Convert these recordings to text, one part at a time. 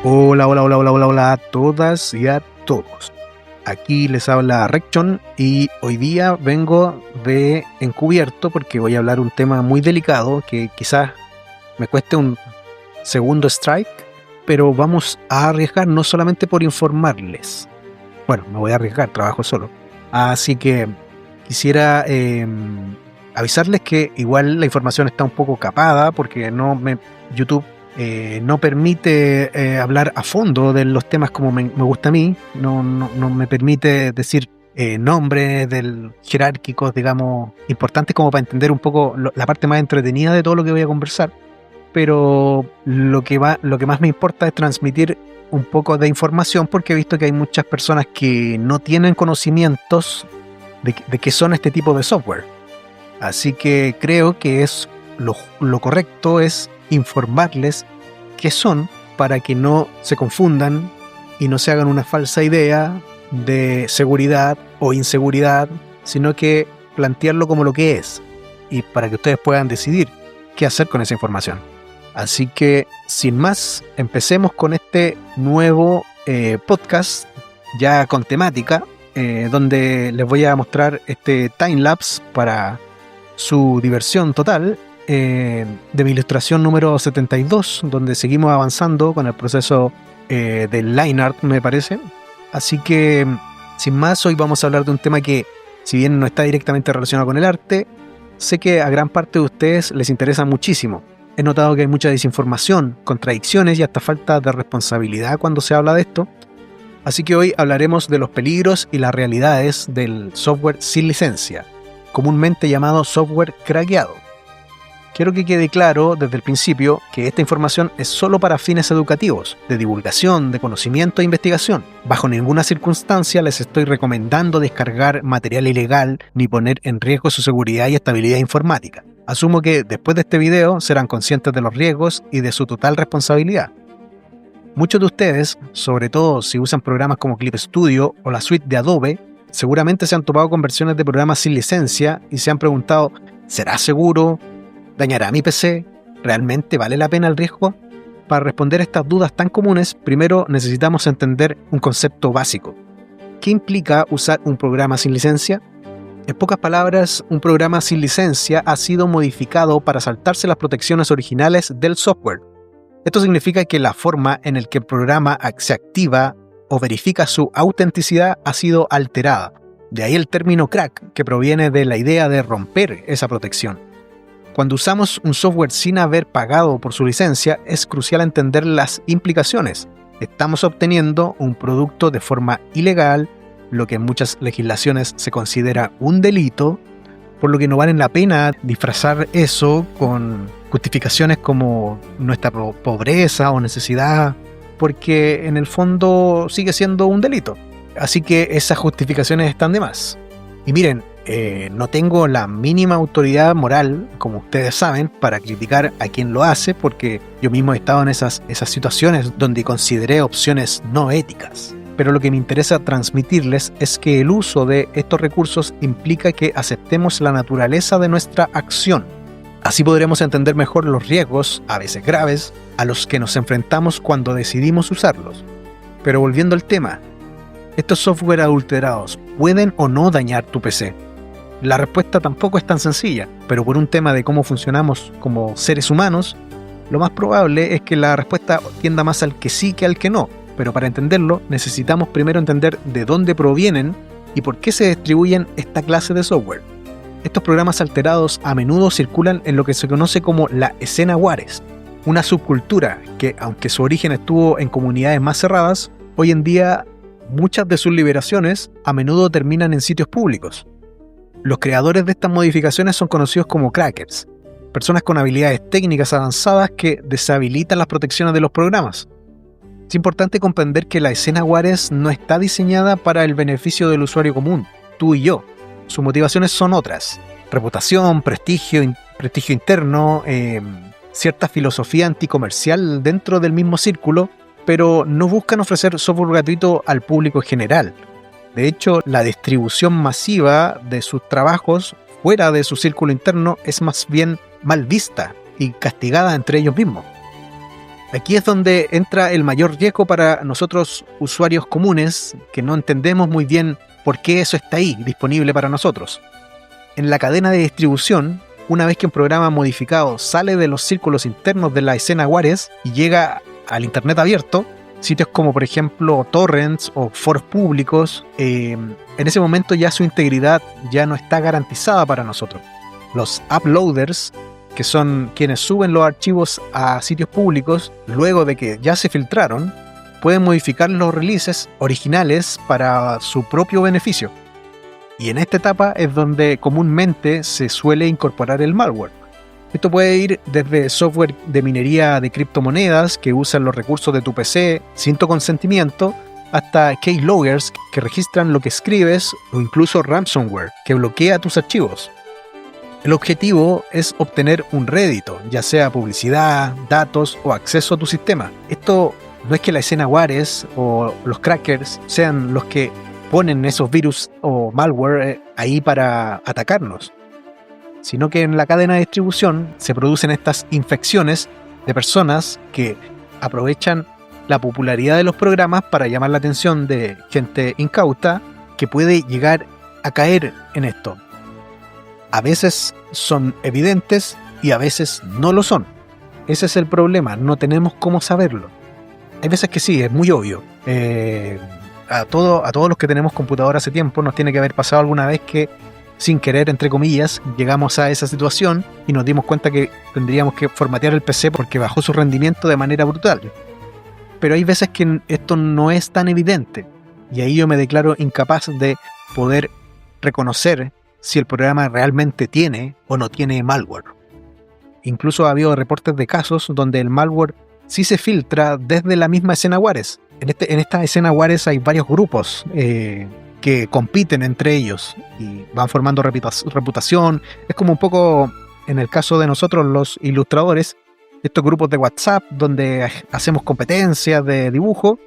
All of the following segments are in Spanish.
Hola, hola, hola, hola, hola, hola a todas y a todos. Aquí les habla Recton y hoy día vengo de encubierto porque voy a hablar un tema muy delicado que quizás me cueste un segundo strike, pero vamos a arriesgar no solamente por informarles. Bueno, me voy a arriesgar, trabajo solo. Así que quisiera avisarles que igual la información está un poco capada porque YouTube no permite hablar a fondo de los temas como me gusta a mí, no me permite decir nombres jerárquicos, digamos, importantes como para entender un poco la parte más entretenida de todo lo que voy a conversar, pero lo que más me importa es transmitir un poco de información porque he visto que hay muchas personas que no tienen conocimientos de qué son este tipo de software. Así que creo que lo correcto es informarles qué son para que no se confundan y no se hagan una falsa idea de seguridad o inseguridad, sino que plantearlo como lo que es y para que ustedes puedan decidir qué hacer con esa información. Así que, sin más, empecemos con este nuevo podcast ya con temática, donde les voy a mostrar este timelapse para su diversión total, de mi ilustración número 72, donde seguimos avanzando con el proceso del line art, me parece. Así que, sin más, hoy vamos a hablar de un tema que, si bien no está directamente relacionado con el arte, sé que a gran parte de ustedes les interesa muchísimo. He notado que hay mucha desinformación, contradicciones y hasta falta de responsabilidad cuando se habla de esto. Así que hoy hablaremos de los peligros y las realidades del software sin licencia, comúnmente llamado software craqueado. Quiero que quede claro desde el principio que esta información es solo para fines educativos, de divulgación, de conocimiento e investigación. Bajo ninguna circunstancia les estoy recomendando descargar material ilegal ni poner en riesgo su seguridad y estabilidad informática. Asumo que después de este video serán conscientes de los riesgos y de su total responsabilidad. Muchos de ustedes, sobre todo si usan programas como Clip Studio o la suite de Adobe, seguramente se han topado con versiones de programas sin licencia y se han preguntado, ¿será seguro? ¿Dañará mi PC? ¿Realmente vale la pena el riesgo? Para responder a estas dudas tan comunes, primero necesitamos entender un concepto básico. ¿Qué implica usar un programa sin licencia? En pocas palabras, un programa sin licencia ha sido modificado para saltarse las protecciones originales del software. Esto significa que la forma en la que el programa se activa o verifica su autenticidad ha sido alterada. De ahí el término crack, que proviene de la idea de romper esa protección. Cuando usamos un software sin haber pagado por su licencia, es crucial entender las implicaciones. Estamos obteniendo un producto de forma ilegal, lo que en muchas legislaciones se considera un delito, por lo que no vale la pena disfrazar eso con justificaciones como nuestra pobreza o necesidad, porque en el fondo sigue siendo un delito. Así que esas justificaciones están de más. Y miren, no tengo la mínima autoridad moral, como ustedes saben, para criticar a quien lo hace, porque yo mismo he estado en esas situaciones donde consideré opciones no éticas. Pero lo que me interesa transmitirles es que el uso de estos recursos implica que aceptemos la naturaleza de nuestra acción. Así podremos entender mejor los riesgos, a veces graves, a los que nos enfrentamos cuando decidimos usarlos. Pero volviendo al tema, ¿estos software adulterados pueden o no dañar tu PC? La respuesta tampoco es tan sencilla, pero por un tema de cómo funcionamos como seres humanos, lo más probable es que la respuesta tienda más al que sí que al que no. Pero para entenderlo, necesitamos primero entender de dónde provienen y por qué se distribuyen esta clase de software. Estos programas alterados a menudo circulan en lo que se conoce como la escena Juárez, una subcultura que, aunque su origen estuvo en comunidades más cerradas, hoy en día muchas de sus liberaciones a menudo terminan en sitios públicos. Los creadores de estas modificaciones son conocidos como crackers, personas con habilidades técnicas avanzadas que deshabilitan las protecciones de los programas. Es importante comprender que la escena Juárez no está diseñada para el beneficio del usuario común, tú y yo. Sus motivaciones son otras: reputación, prestigio interno, cierta filosofía anticomercial dentro del mismo círculo, pero no buscan ofrecer software gratuito al público general. De hecho, la distribución masiva de sus trabajos fuera de su círculo interno es más bien mal vista y castigada entre ellos mismos. Aquí es donde entra el mayor riesgo para nosotros usuarios comunes que no entendemos muy bien por qué eso está ahí, disponible para nosotros. En la cadena de distribución, una vez que un programa modificado sale de los círculos internos de la escena Juárez y llega al Internet abierto, sitios como por ejemplo torrents o foros públicos, en ese momento ya su integridad ya no está garantizada para nosotros. Los uploaders, que son quienes suben los archivos a sitios públicos luego de que ya se filtraron, pueden modificar los releases originales para su propio beneficio. Y en esta etapa es donde comúnmente se suele incorporar el malware. Esto puede ir desde software de minería de criptomonedas que usan los recursos de tu PC sin tu consentimiento, hasta keyloggers que registran lo que escribes, o incluso ransomware que bloquea tus archivos. El objetivo es obtener un rédito, ya sea publicidad, datos o acceso a tu sistema. Esto no es que la escena Juárez o los crackers sean los que ponen esos virus o malware ahí para atacarnos, sino que en la cadena de distribución se producen estas infecciones de personas que aprovechan la popularidad de los programas para llamar la atención de gente incauta que puede llegar a caer en esto. A veces son evidentes y a veces no lo son. Ese es el problema, no tenemos cómo saberlo. Hay veces que sí, es muy obvio. A todos los que tenemos computadora hace tiempo nos tiene que haber pasado alguna vez que, sin querer, entre comillas, llegamos a esa situación y nos dimos cuenta que tendríamos que formatear el PC porque bajó su rendimiento de manera brutal. Pero hay veces que esto no es tan evidente y ahí yo me declaro incapaz de poder reconocer si el programa realmente tiene o no tiene malware. Incluso ha habido reportes de casos donde el malware sí se filtra desde la misma escena Juárez. En esta escena Juárez hay varios grupos que compiten entre ellos y van formando reputación. Es como un poco, en el caso de nosotros los ilustradores, estos grupos de WhatsApp donde hacemos competencias de dibujo.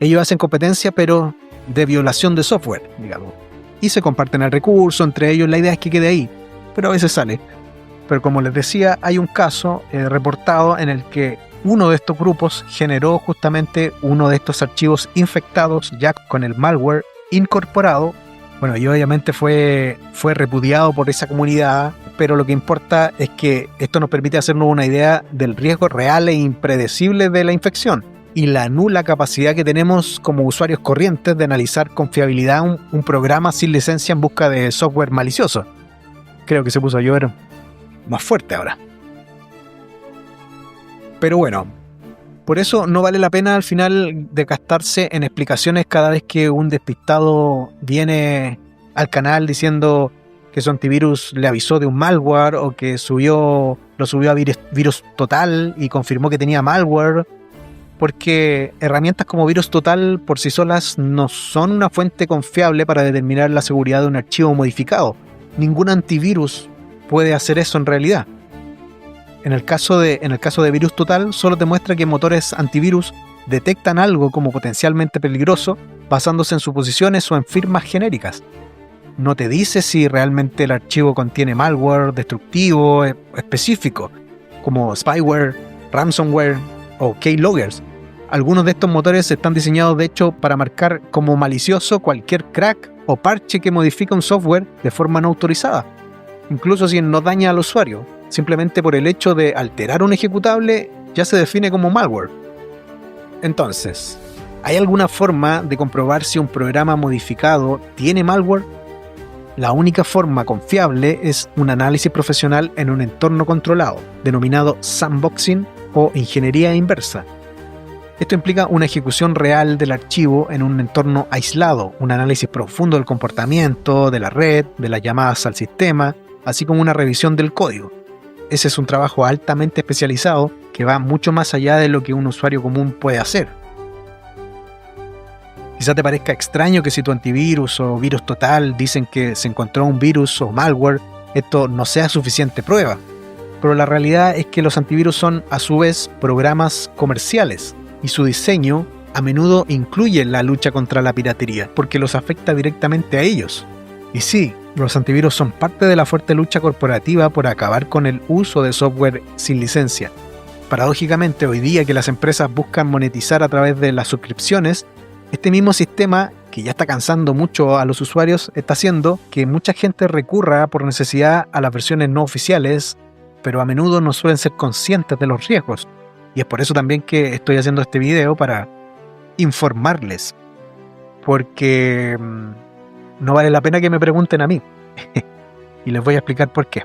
Ellos hacen competencia pero de violación de software, digamos. Y se comparten el recurso entre ellos, la idea es que quede ahí, pero a veces sale. Pero como les decía, hay un caso reportado en el que uno de estos grupos generó justamente uno de estos archivos infectados ya con el malware incorporado. Bueno, y obviamente fue repudiado por esa comunidad, pero lo que importa es que esto nos permite hacernos una idea del riesgo real e impredecible de la infección y la nula capacidad que tenemos como usuarios corrientes de analizar con fiabilidad un programa sin licencia en busca de software malicioso. Creo que se puso a llover más fuerte ahora. Pero bueno, por eso no vale la pena al final de gastarse en explicaciones cada vez que un despistado viene al canal diciendo que su antivirus le avisó de un malware o que lo subió a Virus Total y confirmó que tenía malware, porque herramientas como Virus Total por sí solas no son una fuente confiable para determinar la seguridad de un archivo modificado. Ningún antivirus puede hacer eso en realidad. En el caso de Virus Total, solo te muestra que motores antivirus detectan algo como potencialmente peligroso basándose en suposiciones o en firmas genéricas. No te dice si realmente el archivo contiene malware destructivo específico, como spyware, ransomware o keyloggers. Algunos de estos motores están diseñados de hecho para marcar como malicioso cualquier crack o parche que modifica un software de forma no autorizada, incluso si no daña al usuario. Simplemente por el hecho de alterar un ejecutable ya se define como malware. Entonces, ¿hay alguna forma de comprobar si un programa modificado tiene malware? La única forma confiable es un análisis profesional en un entorno controlado, denominado sandboxing o ingeniería inversa. Esto implica una ejecución real del archivo en un entorno aislado, un análisis profundo del comportamiento, de la red, de las llamadas al sistema, así como una revisión del código. Ese es un trabajo altamente especializado que va mucho más allá de lo que un usuario común puede hacer. Quizá te parezca extraño que si tu antivirus o Virus Total dicen que se encontró un virus o malware, esto no sea suficiente prueba. Pero la realidad es que los antivirus son a su vez programas comerciales y su diseño a menudo incluye la lucha contra la piratería porque los afecta directamente a ellos. Y sí, los antivirus son parte de la fuerte lucha corporativa por acabar con el uso de software sin licencia. Paradójicamente, hoy día que las empresas buscan monetizar a través de las suscripciones, este mismo sistema, que ya está cansando mucho a los usuarios, está haciendo que mucha gente recurra por necesidad a las versiones no oficiales, pero a menudo no suelen ser conscientes de los riesgos. Y es por eso también que estoy haciendo este video, para informarles, porque no vale la pena que me pregunten a mí. Y les voy a explicar por qué.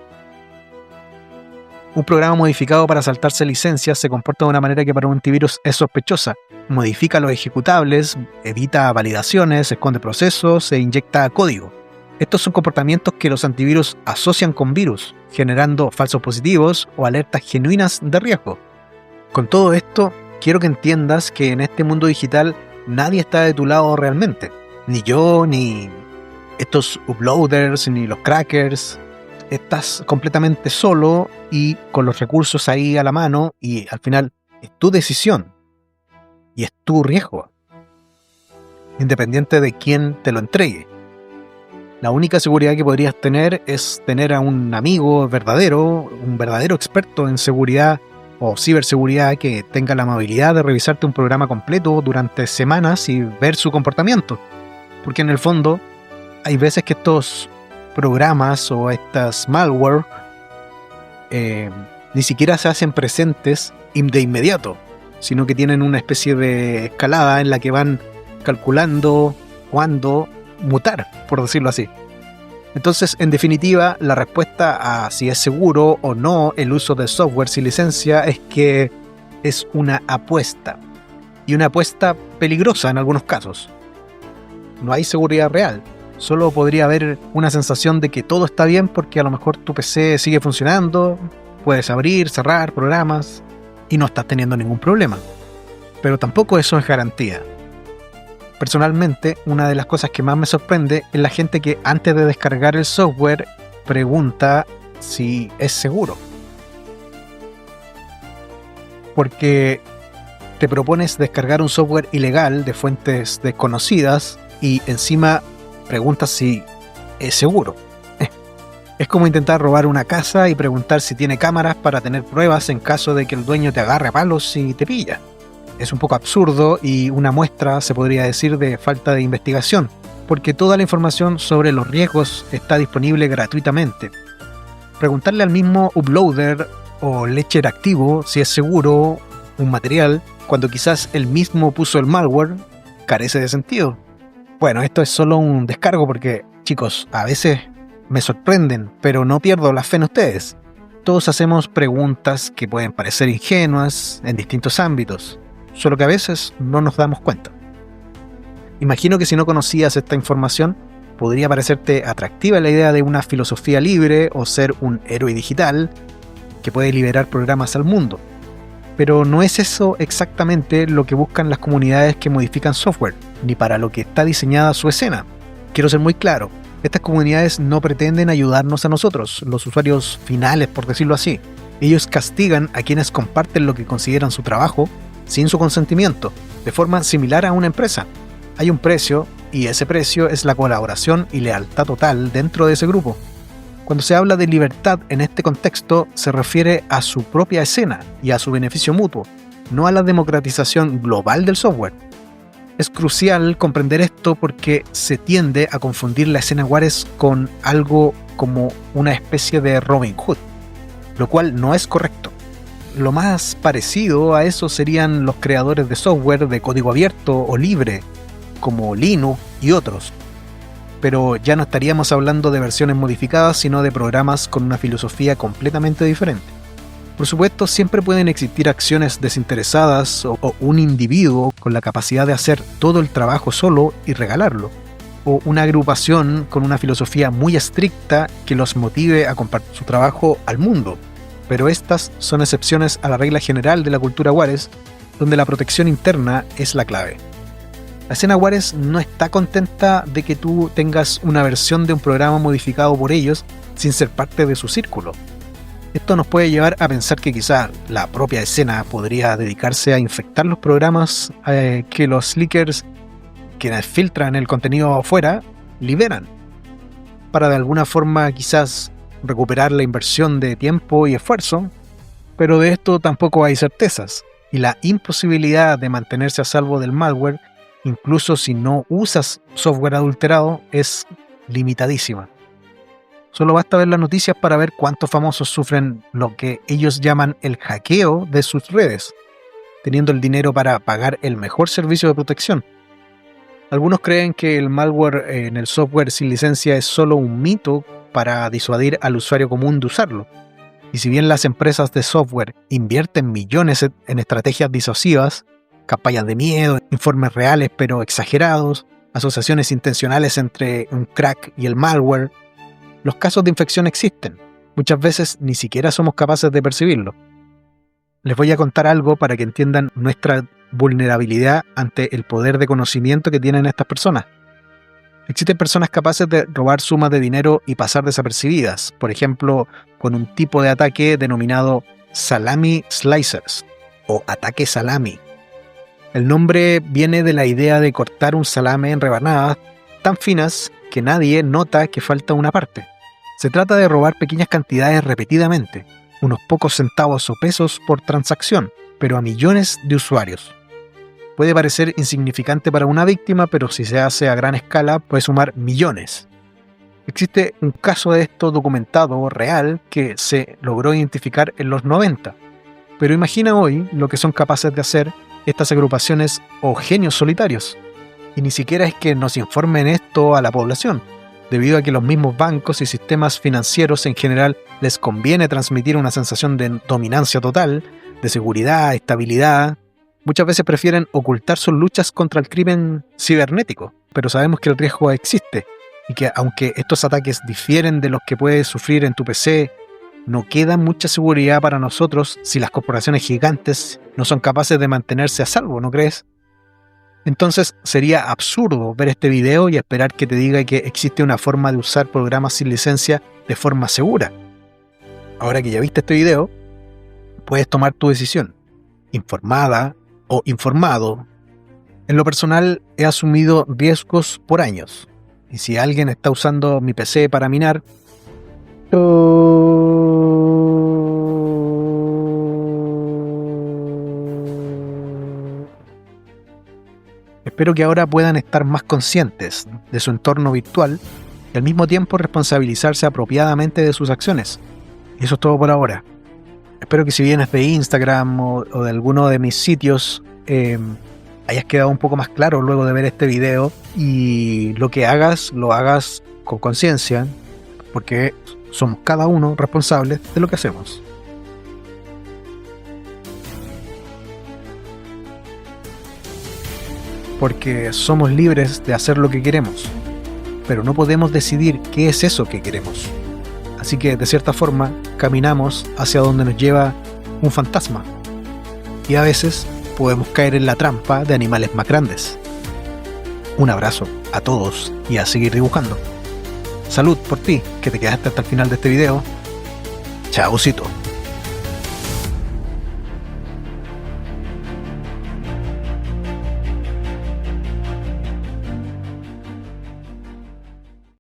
Un programa modificado para saltarse licencias se comporta de una manera que para un antivirus es sospechosa. Modifica los ejecutables, edita validaciones, esconde procesos e inyecta código. Estos son comportamientos que los antivirus asocian con virus, generando falsos positivos o alertas genuinas de riesgo. Con todo esto, quiero que entiendas que en este mundo digital nadie está de tu lado realmente. Ni yo, ni estos uploaders, ni los crackers. Estás completamente solo y con los recursos ahí a la mano, y al final es tu decisión y es tu riesgo, independiente de quién te lo entregue. La única seguridad que podrías tener es tener a un amigo verdadero, un verdadero experto en seguridad o ciberseguridad, que tenga la amabilidad de revisarte un programa completo durante semanas y ver su comportamiento. Porque en el fondo hay veces que estos programas o estas malware ni siquiera se hacen presentes de inmediato, sino que tienen una especie de escalada en la que van calculando cuándo mutar, por decirlo así. Entonces, en definitiva, la respuesta a si es seguro o no el uso de software sin licencia es que es una apuesta, y una apuesta peligrosa en algunos casos. No hay seguridad real. Solo podría haber una sensación de que todo está bien porque a lo mejor tu PC sigue funcionando, puedes abrir, cerrar programas y no estás teniendo ningún problema. Pero tampoco eso es garantía. Personalmente, una de las cosas que más me sorprende es la gente que antes de descargar el software pregunta si es seguro. Porque te propones descargar un software ilegal de fuentes desconocidas y encima preguntas si es seguro. Es como intentar robar una casa y preguntar si tiene cámaras para tener pruebas en caso de que el dueño te agarre a palos y te pilla. Es un poco absurdo y una muestra, se podría decir, de falta de investigación, porque toda la información sobre los riesgos está disponible gratuitamente. Preguntarle al mismo uploader o ledger activo si es seguro un material, cuando quizás él mismo puso el malware, carece de sentido. Bueno, esto es solo un descargo porque, chicos, a veces me sorprenden, pero no pierdo la fe en ustedes. Todos hacemos preguntas que pueden parecer ingenuas en distintos ámbitos, solo que a veces no nos damos cuenta. Imagino que si no conocías esta información, podría parecerte atractiva la idea de una filosofía libre o ser un héroe digital que puede liberar programas al mundo. Pero no es eso exactamente lo que buscan las comunidades que modifican software, ni para lo que está diseñada su escena. Quiero ser muy claro, estas comunidades no pretenden ayudarnos a nosotros, los usuarios finales, por decirlo así. Ellos castigan a quienes comparten lo que consideran su trabajo sin su consentimiento, de forma similar a una empresa. Hay un precio, y ese precio es la colaboración y lealtad total dentro de ese grupo. Cuando se habla de libertad en este contexto, se refiere a su propia escena y a su beneficio mutuo, no a la democratización global del software. Es crucial comprender esto porque se tiende a confundir la escena Juárez con algo como una especie de Robin Hood, lo cual no es correcto. Lo más parecido a eso serían los creadores de software de código abierto o libre, como Linux y otros. Pero ya no estaríamos hablando de versiones modificadas, sino de programas con una filosofía completamente diferente. Por supuesto, siempre pueden existir acciones desinteresadas o un individuo con la capacidad de hacer todo el trabajo solo y regalarlo, o una agrupación con una filosofía muy estricta que los motive a compartir su trabajo al mundo. Pero estas son excepciones a la regla general de la cultura Juárez, donde la protección interna es la clave. La escena Juárez no está contenta de que tú tengas una versión de un programa modificado por ellos sin ser parte de su círculo. Esto nos puede llevar a pensar que quizá la propia escena podría dedicarse a infectar los programas que los leakers, quienes filtran el contenido afuera, liberan, para de alguna forma quizás recuperar la inversión de tiempo y esfuerzo, Pero de esto tampoco hay certezas, y la imposibilidad de mantenerse a salvo del malware, incluso si no usas software adulterado, es limitadísima. Solo basta ver las noticias para ver cuántos famosos sufren lo que ellos llaman el hackeo de sus redes, teniendo el dinero para pagar el mejor servicio de protección. Algunos creen que el malware en el software sin licencia es solo un mito para disuadir al usuario común de usarlo. Y si bien las empresas de software invierten millones en estrategias disuasivas, campañas de miedo, informes reales pero exagerados, asociaciones intencionales entre un crack y el malware, los casos de infección existen. Muchas veces ni siquiera somos capaces de percibirlo. Les voy a contar algo para que entiendan nuestra vulnerabilidad ante el poder de conocimiento que tienen estas personas. Existen personas capaces de robar sumas de dinero y pasar desapercibidas, por ejemplo, con un tipo de ataque denominado Salami Slicers o ataque salami. El nombre viene de la idea de cortar un salame en rebanadas tan finas que nadie nota que falta una parte. Se trata de robar pequeñas cantidades repetidamente, unos pocos centavos o pesos por transacción, pero a millones de usuarios. Puede parecer insignificante para una víctima, pero si se hace a gran escala puede sumar millones. Existe un caso de esto documentado real que se logró identificar en los 90. Pero imagina hoy lo que son capaces de hacer estas agrupaciones o genios solitarios. Y ni siquiera es que nos informen esto a la población, debido a que los mismos bancos y sistemas financieros en general les conviene transmitir una sensación de dominancia total, de seguridad, estabilidad. Muchas veces prefieren ocultar sus luchas contra el crimen cibernético, pero sabemos que el riesgo existe y que aunque estos ataques difieren de los que puedes sufrir en tu PC, no queda mucha seguridad para nosotros si las corporaciones gigantes no son capaces de mantenerse a salvo, ¿no crees? Entonces sería absurdo ver este video y esperar que te diga que existe una forma de usar programas sin licencia de forma segura. Ahora que ya viste este video, puedes tomar tu decisión, informada o informado. En lo personal he asumido riesgos por años, y si alguien está usando mi PC para minar, espero que ahora puedan estar más conscientes de su entorno virtual y al mismo tiempo responsabilizarse apropiadamente de sus acciones. Y eso es todo por ahora. Espero que si vienes de Instagram o de alguno de mis sitios, hayas quedado un poco más claro luego de ver este video y lo que hagas, lo hagas con conciencia, porque somos cada uno responsables de lo que hacemos. Porque somos libres de hacer lo que queremos, pero no podemos decidir qué es eso que queremos. Así que, de cierta forma, caminamos hacia donde nos lleva un fantasma. Y a veces podemos caer en la trampa de animales más grandes. Un abrazo a todos y a seguir dibujando. Salud por ti, que te quedaste hasta el final de este video. Chaucito.